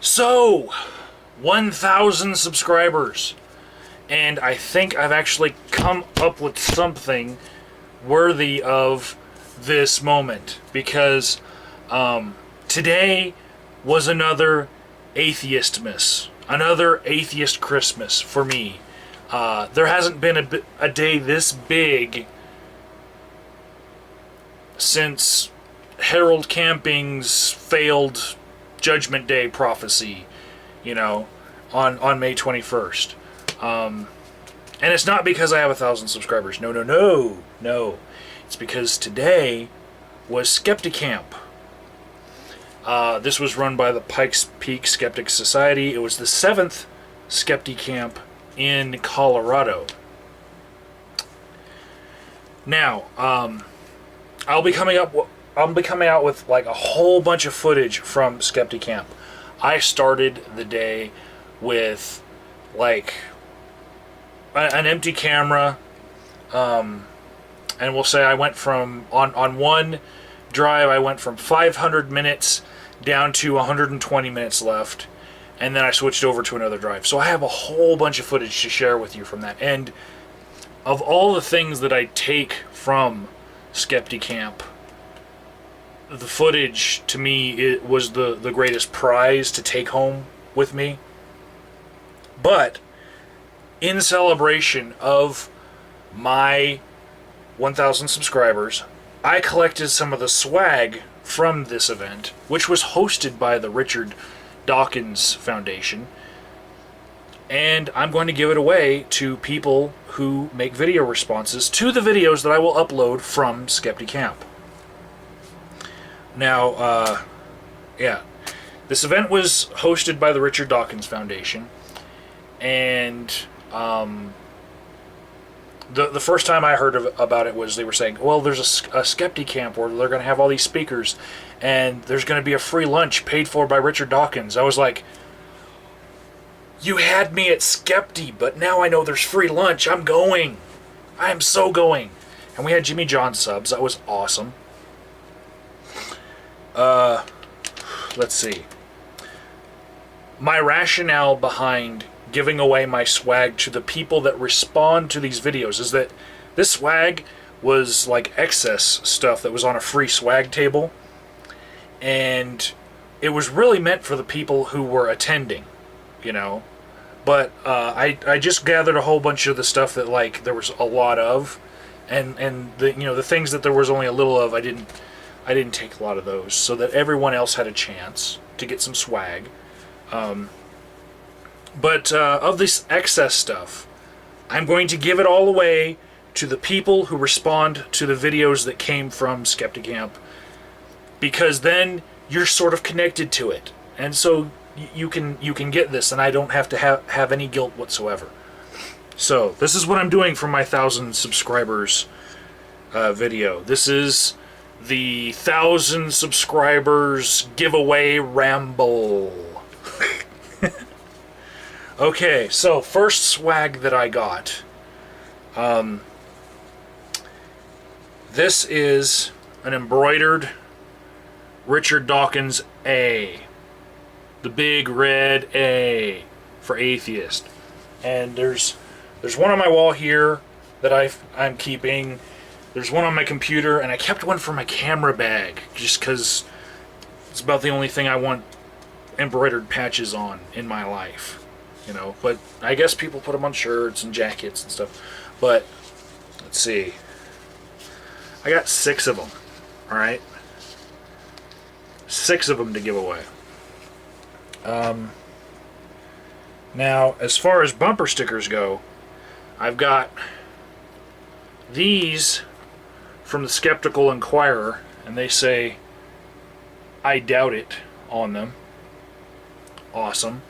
So, 1,000 subscribers. And I think I've actually come up with something worthy of this moment. Because today was another atheistmas. Another atheist Christmas for me. There hasn't been a day this big since Harold Camping's failed Judgment Day prophecy, you know, on May 21st. And it's not because I have 1,000 subscribers. No. It's because today was SkeptiCamp. This was run by the Pikes Peak Skeptic Society. It was the 7th SkeptiCamp in Colorado. Now, I'll be coming out with like a whole bunch of footage from SkeptiCamp. I started the day with like an empty camera, and we'll say I went from on one drive I went from 500 minutes down to 120 minutes left, and then I switched over to another drive. So I have a whole bunch of footage to share with you from that. And of all the things that I take from SkeptiCamp, the footage to me it was the greatest prize to take home with me. But in celebration of my 1,000 subscribers, I collected some of the swag from this event, which was hosted by the Richard Dawkins Foundation, and I'm going to give it away to people who make video responses to the videos that I will upload from SkeptiCamp. Now, this event was hosted by the Richard Dawkins Foundation, and the first time I heard about it was they were saying, well, there's a SkeptiCamp where they're going to have all these speakers, and there's going to be a free lunch paid for by Richard Dawkins. I was like, you had me at Skepti, but now I know there's free lunch. I'm going. I am so going. And we had Jimmy John subs. That was awesome. Let's see. My rationale behind giving away my swag to the people that respond to these videos is that this swag was like excess stuff that was on a free swag table, and it was really meant for the people who were attending, you know. But I just gathered a whole bunch of the stuff that like there was a lot of, and the the things that there was only a little of, I didn't take a lot of those, so that everyone else had a chance to get some swag. But of this excess stuff, I'm going to give it all away to the people who respond to the videos that came from SkeptiCamp, because then you're sort of connected to it, and so you can get this, and I don't have to have any guilt whatsoever. So this is what I'm doing for my 1,000 subscribers video. This is the 1,000 subscribers giveaway Ramble. Okay, so first swag that I got. This is an embroidered Richard Dawkins A. The big red A for atheist. And there's one on my wall here that I'm keeping. There's one on my computer, and I kept one for my camera bag just because it's about the only thing I want embroidered patches on in my life. You know, but I guess people put them on shirts and jackets and stuff. But let's see. I got 6 of them. All right, 6 of them to give away. Now, as far as bumper stickers go, I've got these from the Skeptical Inquirer, and they say, "I doubt it" on them. Awesome.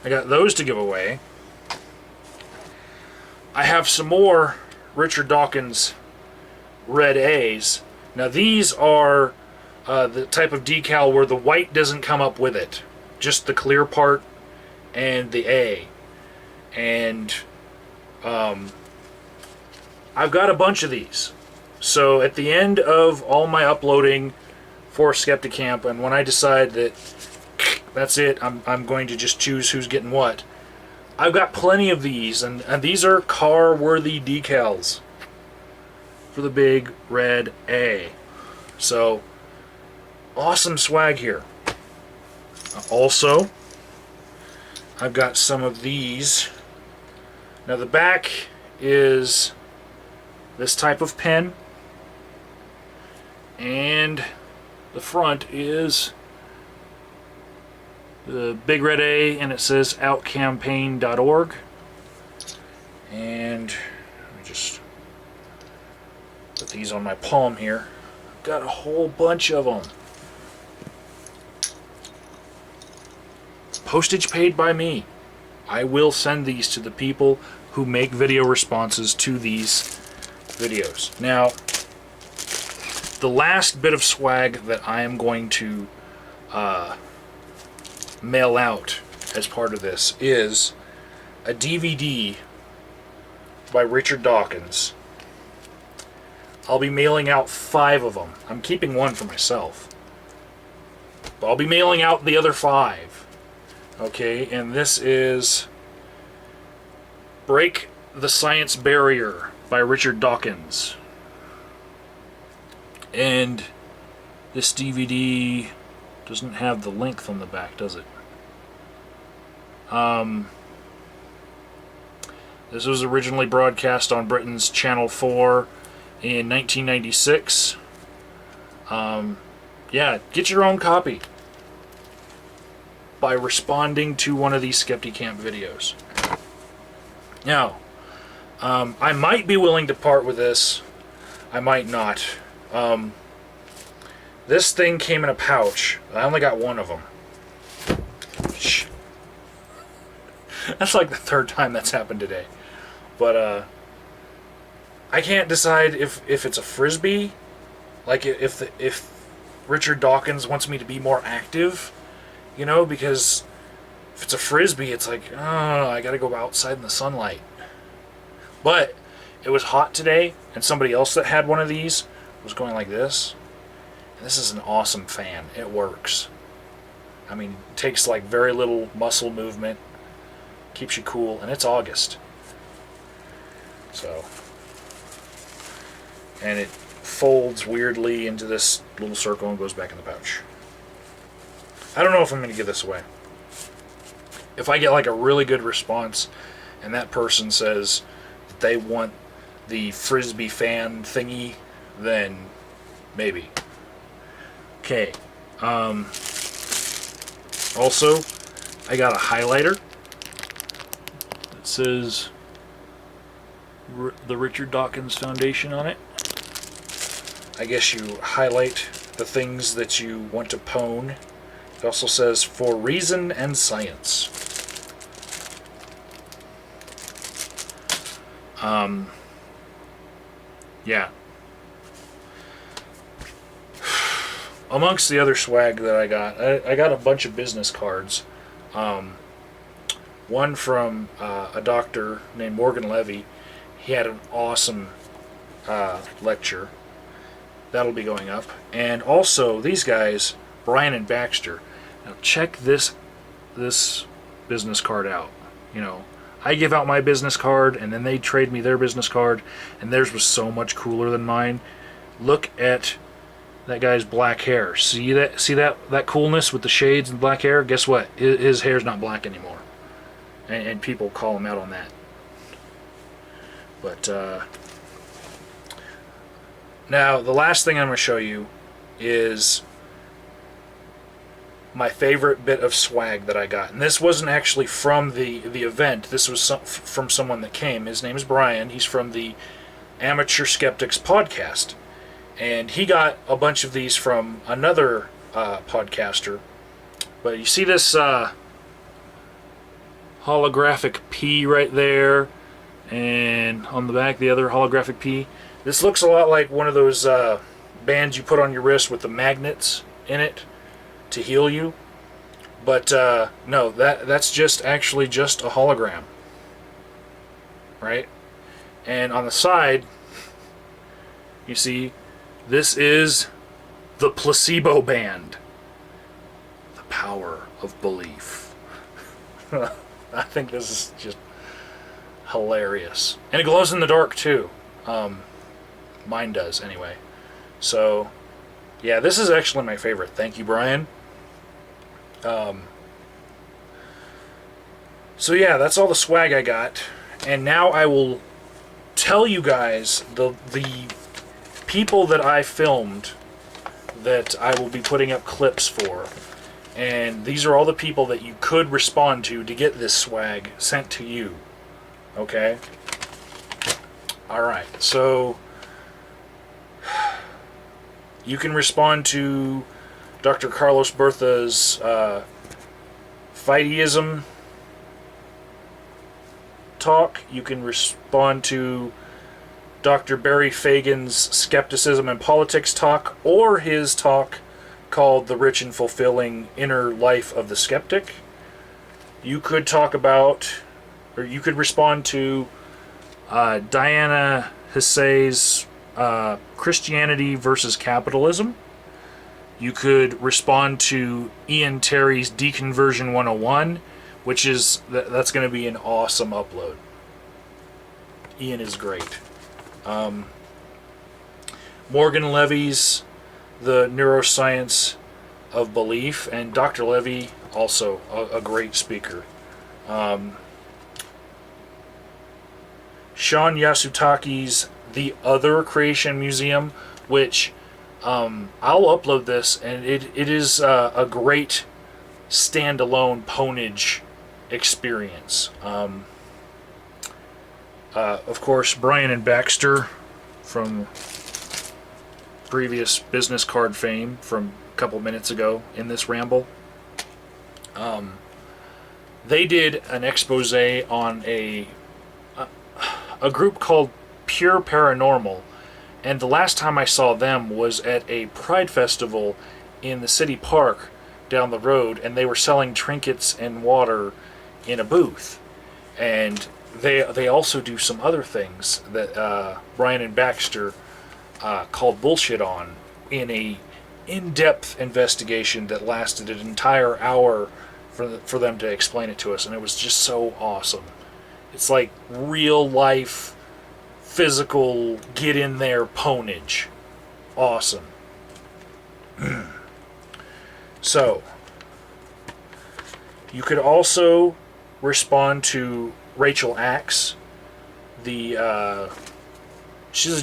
I got those to give away. I have some more Richard Dawkins red A's. Now these are the type of decal where the white doesn't come up with it, just the clear part and the A. And I've got a bunch of these. So at the end of all my uploading for SkeptiCamp, and when I decide that that's it. I'm going to just choose who's getting what. I've got plenty of these, and these are car-worthy decals for the big red A. So, awesome swag here. Also, I've got some of these. Now the back is this type of pen, and the front is the big red A, and it says outcampaign.org. And let me just put these on my palm here. I've got a whole bunch of them. Postage paid by me. I will send these to the people who make video responses to these videos. Now, the last bit of swag that I am going to mail out as part of this is a DVD by Richard Dawkins. I'll be mailing out 5 of them. I'm keeping one for myself, but I'll be mailing out the other 5. Okay, and this is Break the Science Barrier by Richard Dawkins. And this DVD doesn't have the length on the back, does it? This was originally broadcast on Britain's Channel 4 in 1996. Yeah, get your own copy by responding to one of these SkeptiCamp videos. Now, I might be willing to part with this. I might not. This thing came in a pouch. I only got one of them. That's like the 3rd time that's happened today. But I can't decide if it's a frisbee, like if Richard Dawkins wants me to be more active, you know, because if it's a frisbee, it's like, oh, I gotta go outside in the sunlight. But it was hot today, and somebody else that had one of these was going like this. And this is an awesome fan. It works. I mean, it takes like very little muscle movement, keeps you cool, and it's August. So, and it folds weirdly into this little circle and goes back in the pouch. I don't know if I'm going to give this away. If I get like a really good response and that person says they want the frisbee fan thingy, then maybe. Okay. Also, I got a highlighter that says the Richard Dawkins Foundation on it. I guess you highlight the things that you want to pwn. It also says for reason and science. Yeah. Amongst the other swag that I got a bunch of business cards. One from a doctor named Morgan Levy. He had an awesome lecture. That'll be going up. And also, these guys, Brian and Baxter. Now check this business card out. You know, I give out my business card, and then they trade me their business card, and theirs was so much cooler than mine. Look at that guy's black hair. See that coolness with the shades and black hair? Guess what? His hair's not black anymore. And people call him out on that. But now the last thing I'm going to show you is my favorite bit of swag that I got. And this wasn't actually from the event. This was from someone that came. His name is Brian. He's from the Amateur Skeptics podcast. And he got a bunch of these from another podcaster. But you see this holographic P right there, and on the back the other holographic P. This looks a lot like one of those bands you put on your wrist with the magnets in it to heal you. But no, that's just actually just a hologram, right? And on the side, you see, this is the placebo band. The power power of belief. I think this is just hilarious. And it glows in the dark, too. Mine does, anyway. So, yeah, this is actually my favorite. Thank you, Brian. So, yeah, that's all the swag I got. And now I will tell you guys the people that I filmed that I will be putting up clips for. And these are all the people that you could respond to get this swag sent to you. Okay? Alright, so you can respond to Dr. Carlos Bertha's Fightyism talk. You can respond to Dr. Barry Fagan's Skepticism and Politics talk, or his talk called The Rich and Fulfilling Inner Life of the Skeptic. You could talk about, or you could respond to Diana Hissey's Christianity versus Capitalism. You could respond to Ian Terry's Deconversion 101, which is, that's going to be an awesome upload. Ian is great. Morgan Levy's The Neuroscience of Belief, and Dr. Levy, also a great speaker. Sean Yasutaki's The Other Creation Museum, which I'll upload this, and it is a great standalone ponage experience. Of course, Brian and Baxter from previous business card fame from a couple minutes ago in this ramble. They did an expose on a group called Pure Paranormal, and the last time I saw them was at a Pride Festival in the city park down the road, and they were selling trinkets and water in a booth. And they also do some other things that Brian and Baxter called bullshit on in a in-depth investigation that lasted an entire hour for them to explain it to us, and it was just so awesome. It's like real life, physical, get in there ponage. Awesome. So, you could also respond to Rachel Axe. She's a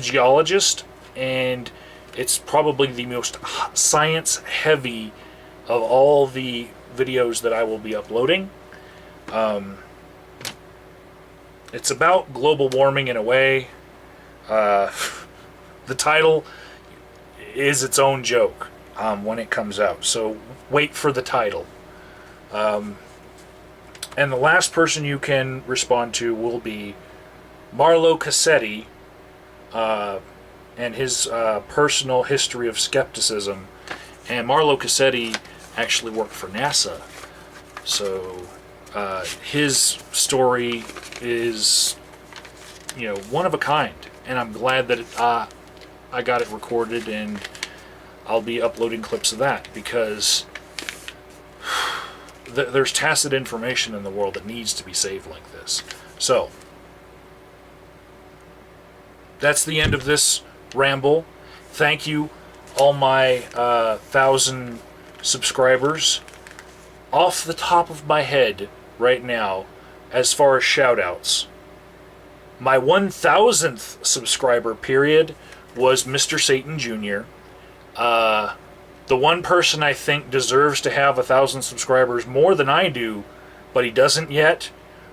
geologist, and it's probably the most science-heavy of all the videos that I will be uploading. It's about global warming in a way. The title is its own joke when it comes out, so wait for the title. And the last person you can respond to will be Marlo Cassetti and his personal history of skepticism. And Marlo Cassetti actually worked for NASA, so his story is, one of a kind, and I'm glad that I got it recorded, and I'll be uploading clips of that, because there's tacit information in the world that needs to be saved like this. So, that's the end of this ramble. Thank you, all my 1,000 subscribers. Off the top of my head right now, as far as shoutouts, my 1,000th subscriber period was Mr. Satan Jr. The one person I think deserves to have 1,000 subscribers more than I do, but he doesn't yet,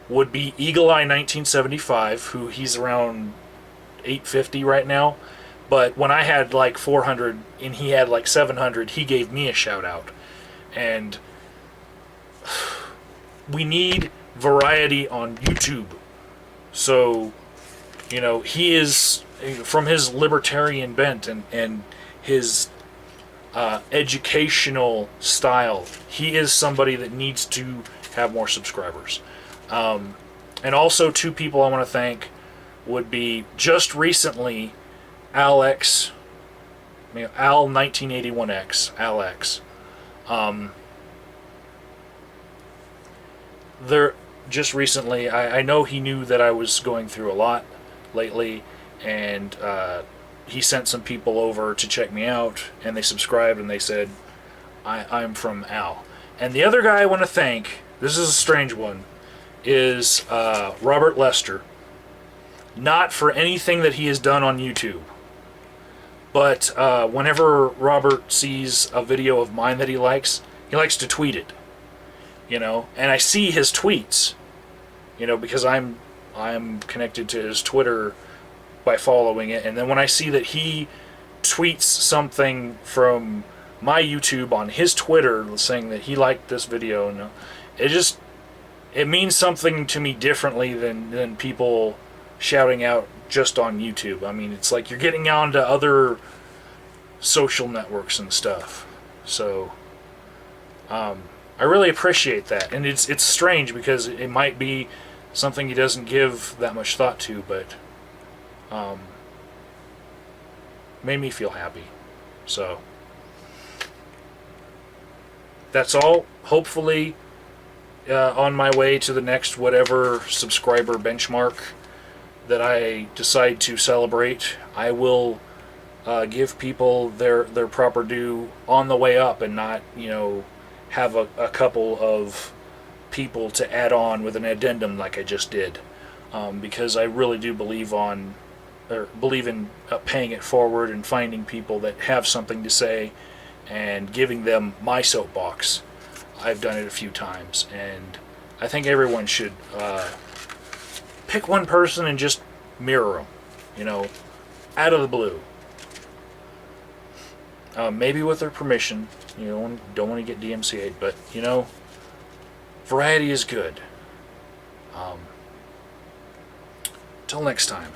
would be Eagle Eye 1975, who he's around 850 right now. But when I had like 400 and he had like 700, he gave me a shout out. And we need variety on YouTube. So, he is, from his libertarian bent and his educational style, he is somebody that needs to have more subscribers. And also, two people I want to thank would be just recently Alex, Al 1981X, Alex. there just recently, I know he knew that I was going through a lot lately, and he sent some people over to check me out, and they subscribed, and they said, I'm from Al. And the other guy I want to thank, this is a strange one, is Robert Lester. Not for anything that he has done on YouTube, but whenever Robert sees a video of mine that he likes to tweet it. You know, and I see his tweets, you know, because I'm connected to his Twitter by following it, and then when I see that he tweets something from my YouTube on his Twitter saying that he liked this video, and it means something to me differently than people shouting out just on YouTube. I mean, it's like you're getting onto other social networks and stuff. So I really appreciate that, and it's strange because it might be something he doesn't give that much thought to, but made me feel happy. So that's all. Hopefully, on my way to the next whatever subscriber benchmark that I decide to celebrate, I will give people their proper due on the way up, and not, you know, have a couple of people to add on with an addendum like I just did, because I really do believe in paying it forward and finding people that have something to say and giving them my soapbox. I've done it a few times, and I think everyone should pick one person and just mirror them, you know, out of the blue. Maybe with their permission. You know, don't want to get DMCA'd, but, you know, variety is good. Till next time.